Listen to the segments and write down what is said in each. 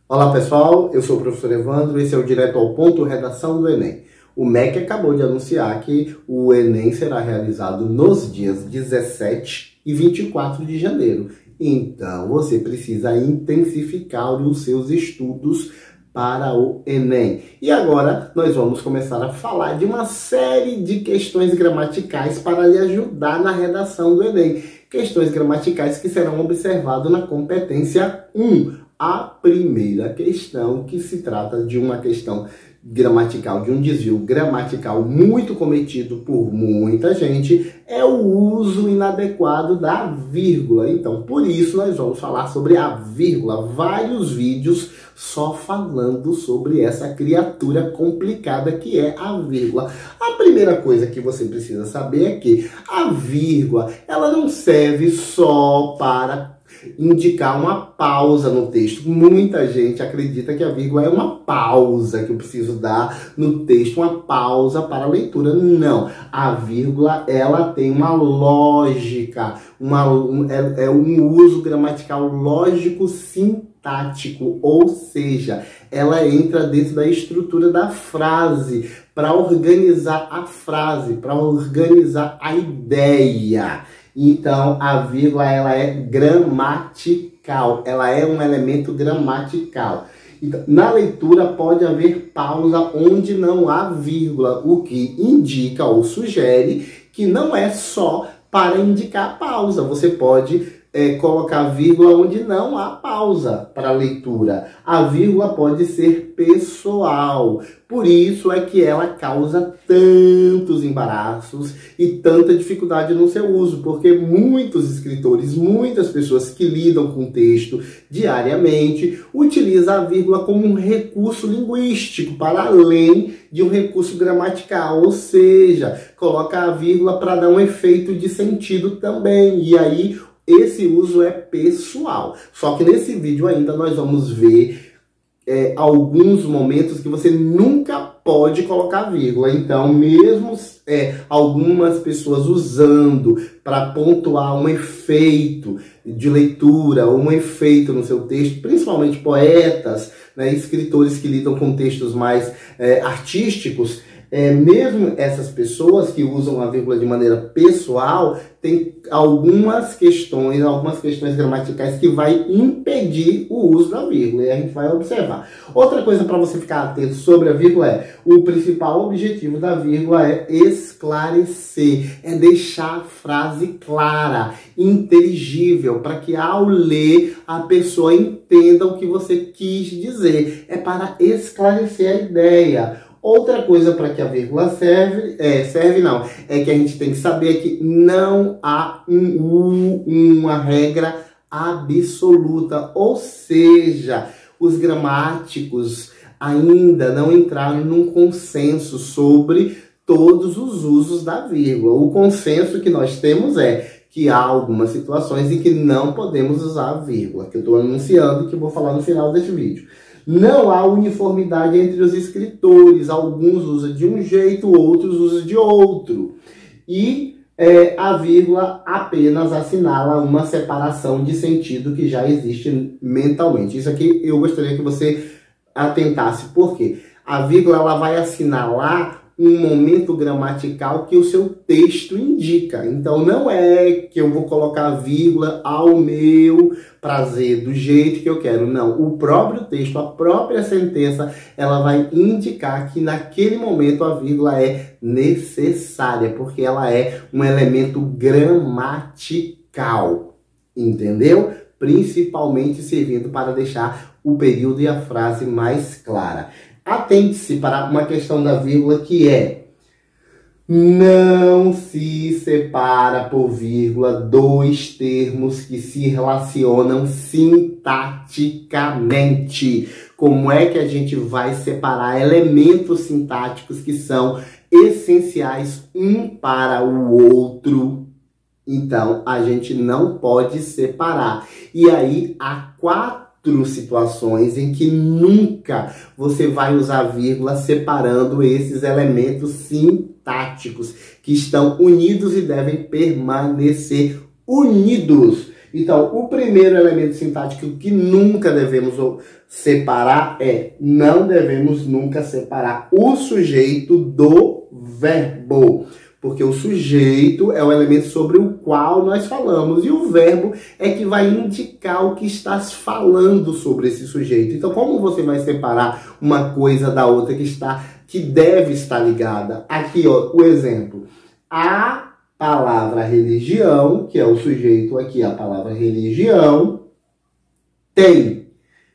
Olá pessoal, eu sou o professor Evandro, esse é o Direto ao Ponto, redação do Enem. O MEC acabou de anunciar que o Enem será realizado nos dias 17 e 24 de janeiro. Então você precisa intensificar os seus estudos para o Enem. E agora nós vamos começar a falar de uma série de questões gramaticais para lhe ajudar na redação do Enem. Questões gramaticais que serão observadas na competência 1. A primeira questão, que se trata de uma questão gramatical, de um desvio gramatical muito cometido por muita gente, é o uso inadequado da vírgula. Então, por isso, nós vamos falar sobre a vírgula. Vários vídeos só falando sobre essa criatura complicada que é a vírgula. A primeira coisa que você precisa saber é que a vírgula, ela não serve só para indicar uma pausa no texto. Muita gente acredita que a vírgula é uma pausa que eu preciso dar no texto, uma pausa para a leitura. Não, a vírgula ela tem uma lógica, é um uso gramatical lógico sintático, ou seja, ela entra dentro da estrutura da frase para organizar a frase, para organizar a ideia. Então, a vírgula ela é gramatical, ela é um elemento gramatical. Então, na leitura pode haver pausa onde não há vírgula, o que indica ou sugere que não é só para indicar a pausa. Você pode colocar vírgula onde não há pausa para a leitura. A vírgula pode ser pessoal. Por isso é que ela causa tantos embaraços e tanta dificuldade no seu uso, porque muitos escritores, muitas pessoas que lidam com texto diariamente, utilizam a vírgula como um recurso linguístico, para além de um recurso gramatical, ou seja, coloca a vírgula para dar um efeito de sentido também, e aí esse uso é pessoal. Só que nesse vídeo ainda nós vamos ver alguns momentos que você nunca pode colocar vírgula. Então, mesmo algumas pessoas usando para pontuar um efeito de leitura ou um efeito no seu texto, principalmente poetas, né, escritores que lidam com textos mais artísticos, mesmo essas pessoas que usam a vírgula de maneira pessoal, tem algumas questões gramaticais que vai impedir o uso da vírgula, e a gente vai observar. Outra coisa para você ficar atento sobre a vírgula o principal objetivo da vírgula é esclarecer, é deixar a frase clara, inteligível, para que ao ler a pessoa entenda o que você quis dizer. É para esclarecer a ideia. Outra coisa para que a vírgula serve é que a gente tem que saber que não há uma regra absoluta, ou seja, os gramáticos ainda não entraram num consenso sobre todos os usos da vírgula. O consenso que nós temos é que há algumas situações em que não podemos usar a vírgula, que eu estou anunciando, que eu vou falar no final desse vídeo. Não há uniformidade entre os escritores, alguns usam de um jeito, outros usam de outro. E a vírgula apenas assinala uma separação de sentido que já existe mentalmente. Isso aqui eu gostaria que você atentasse, porque a vírgula ela vai assinalar um momento gramatical que o seu texto indica. Então não é que eu vou colocar a vírgula ao meu prazer, do jeito que eu quero. Não, o próprio texto, a própria sentença, ela vai indicar que naquele momento a vírgula é necessária, porque ela é um elemento gramatical, entendeu? Principalmente servindo para deixar o período e a frase mais clara. Atente-se para uma questão da vírgula que não se separa por vírgula dois termos que se relacionam sintaticamente. Como é que a gente vai separar elementos sintáticos que são essenciais um para o outro? Então, a gente não pode separar. E aí, há quatro situações em que nunca você vai usar vírgula separando esses elementos sintáticos que estão unidos e devem permanecer unidos. Então, o primeiro elemento sintático que nunca devemos separar não devemos nunca separar o sujeito do verbo. Porque o sujeito é o elemento sobre o qual nós falamos e o verbo é que vai indicar o que estás falando sobre esse sujeito. Então, como você vai separar uma coisa da outra que deve estar ligada? Aqui, ó, o exemplo. A palavra religião, que é o sujeito aqui, a palavra religião, tem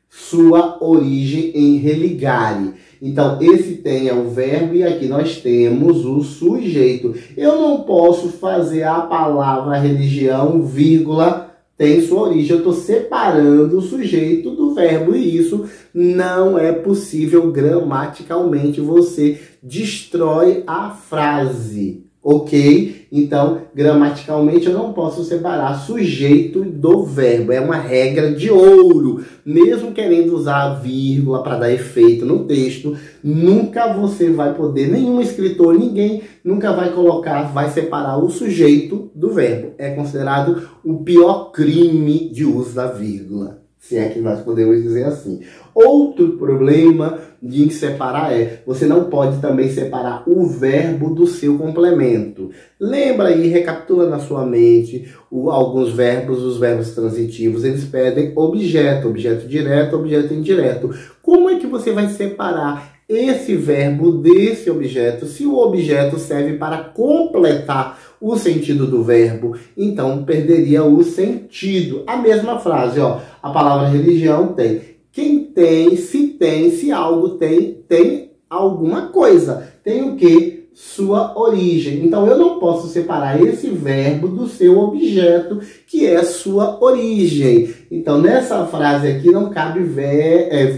sua origem em religare. Então, esse tem é o verbo e aqui nós temos o sujeito. Eu não posso fazer a palavra religião, vírgula, tem sua origem. Eu estou separando o sujeito do verbo e isso não é possível gramaticalmente. Você destrói a frase. Ok? Então, gramaticalmente eu não posso separar sujeito do verbo. É uma regra de ouro. Mesmo querendo usar a vírgula para dar efeito no texto, nunca você vai poder, nenhum escritor, ninguém nunca vai separar o sujeito do verbo. É considerado o pior crime de uso da vírgula. Se é que nós podemos dizer assim. Outro problema de separar você não pode também separar o verbo do seu complemento. Lembra aí, recapitula na sua mente alguns verbos, os verbos transitivos, eles pedem objeto, objeto direto, objeto indireto. Como é que você vai separar esse verbo desse objeto se o objeto serve para completar o sentido do verbo? Então perderia o sentido. A mesma frase, ó, a palavra religião tem. Quem tem, se algo tem alguma coisa. Tem o quê? Sua origem. Então eu não posso separar esse verbo do seu objeto, que é sua origem. Então nessa frase aqui não cabe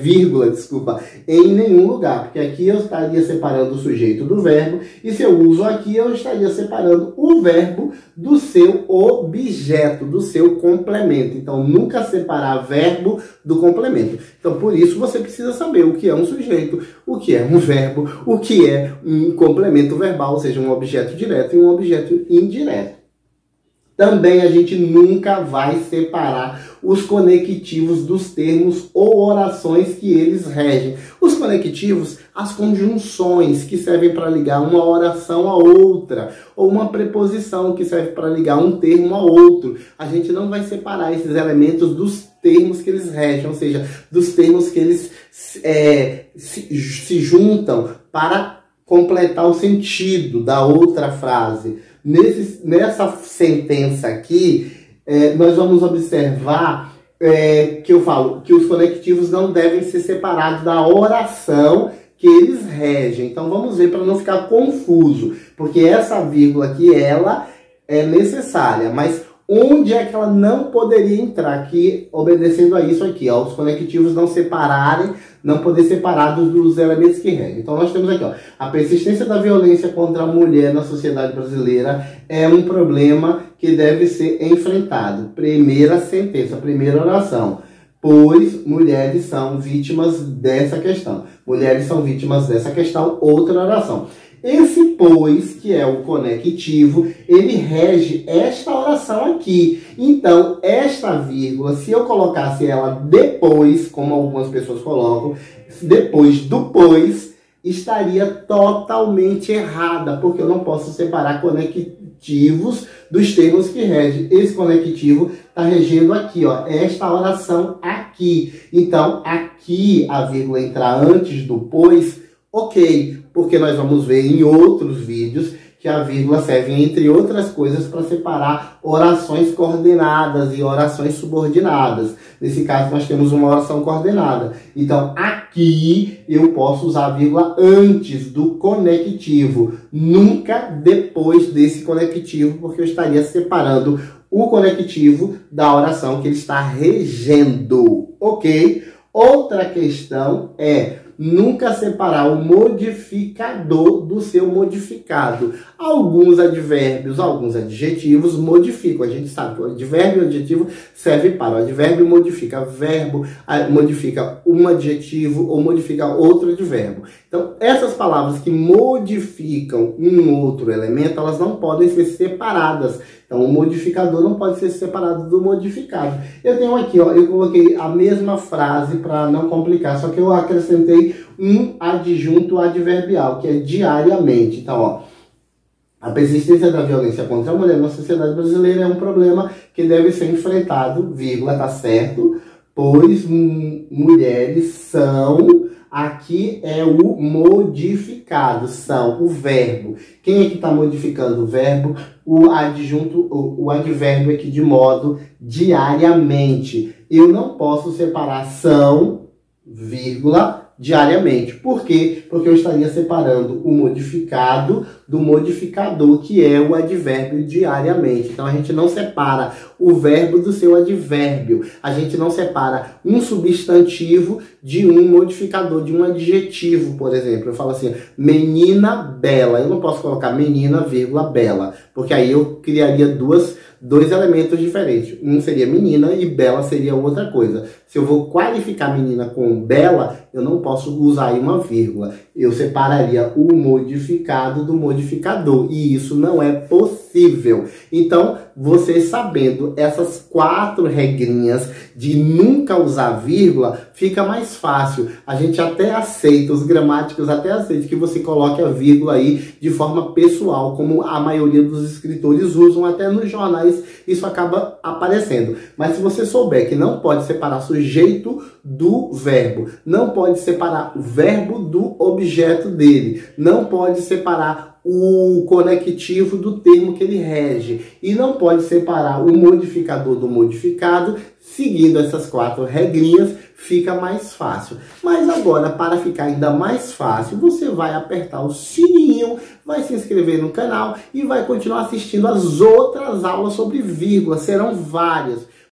vírgula, em nenhum lugar, porque aqui eu estaria separando o sujeito do verbo, e se eu uso aqui eu estaria separando o verbo do seu objeto, do seu complemento. Então nunca separar verbo do complemento. Então por isso você precisa saber o que é um sujeito, o que é um verbo, o que é um complemento verbal, ou seja, um objeto direto e um objeto indireto. Também a gente nunca vai separar os conectivos dos termos ou orações que eles regem. Os conectivos, as conjunções que servem para ligar uma oração a outra, ou uma preposição que serve para ligar um termo a outro. A gente não vai separar esses elementos dos termos que eles regem, ou seja, dos termos que eles se juntam para completar o sentido da outra frase. Nessa sentença aqui, nós vamos observar que eu falo que os conectivos não devem ser separados da oração que eles regem. Então vamos ver para não ficar confuso, porque essa vírgula aqui, ela é necessária, mas onde é que ela não poderia entrar? Aqui, obedecendo a isso aqui, ó, os conectivos não poder separados dos elementos que regem. Então nós temos aqui, ó, a persistência da violência contra a mulher na sociedade brasileira é um problema que deve ser enfrentado. Primeira sentença, primeira oração. Pois mulheres são vítimas dessa questão. Mulheres são vítimas dessa questão, outra oração. Esse pois, que é o conectivo, ele rege esta oração aqui. Então, esta vírgula, se eu colocasse ela depois, como algumas pessoas colocam, depois do pois, estaria totalmente errada, porque eu não posso separar conectivos dos termos que regem. Esse conectivo está regendo aqui, ó, esta oração aqui. Então, aqui a vírgula entrar antes do pois, ok, porque nós vamos ver em outros vídeos que a vírgula serve, entre outras coisas, para separar orações coordenadas e orações subordinadas. Nesse caso, nós temos uma oração coordenada. Então, aqui eu posso usar a vírgula antes do conectivo, nunca depois desse conectivo, porque eu estaria separando o conectivo da oração que ele está regendo, ok? Outra questão é nunca separar o modificador do seu modificado. Alguns advérbios, alguns adjetivos modificam. A gente sabe que o advérbio e o adjetivo serve para. O advérbio modifica verbo, modifica um adjetivo ou modifica outro advérbio. Então, essas palavras que modificam um outro elemento, elas não podem ser separadas. Então, Então, o modificador não pode ser separado do modificado. Eu tenho aqui, ó, eu coloquei a mesma frase para não complicar, só que eu acrescentei um adjunto adverbial, que é diariamente. Então, ó, a persistência da violência contra a mulher na sociedade brasileira é um problema que deve ser enfrentado, vírgula, tá certo? Pois mulheres são, aqui é o modificado, são o verbo. Quem é que está modificando o verbo? O adjunto, o advérbio aqui de modo diariamente. Eu não posso separar são, vírgula, diariamente. Por quê? Porque eu estaria separando o modificado do modificador, que é o advérbio diariamente. Então, a gente não separa o verbo do seu advérbio. A gente não separa um substantivo de um modificador, de um adjetivo, por exemplo. Eu falo assim, menina bela. Eu não posso colocar menina, vírgula, bela, porque aí eu criaria dois elementos diferentes. Um seria menina e bela seria outra coisa. Se eu vou qualificar menina com bela, eu não posso usar aí uma vírgula. Eu separaria o modificado do modificador. E isso não é possível. Então, você sabendo essas 4 regrinhas de nunca usar vírgula, fica mais fácil. A gente até aceita, os gramáticos até aceitam que você coloque a vírgula aí de forma pessoal, como a maioria dos escritores usam, até nos jornais isso acaba aparecendo. Mas se você souber que não pode separar sujeito do verbo, não pode separar o verbo do objeto dele, não pode separar o conectivo do termo que ele rege e não pode separar o modificador do modificado, seguindo essas 4 regrinhas, fica mais fácil. Mas agora, para ficar ainda mais fácil, você vai apertar o sininho, vai se inscrever no canal e vai continuar assistindo as outras aulas sobre vírgula. Serão várias.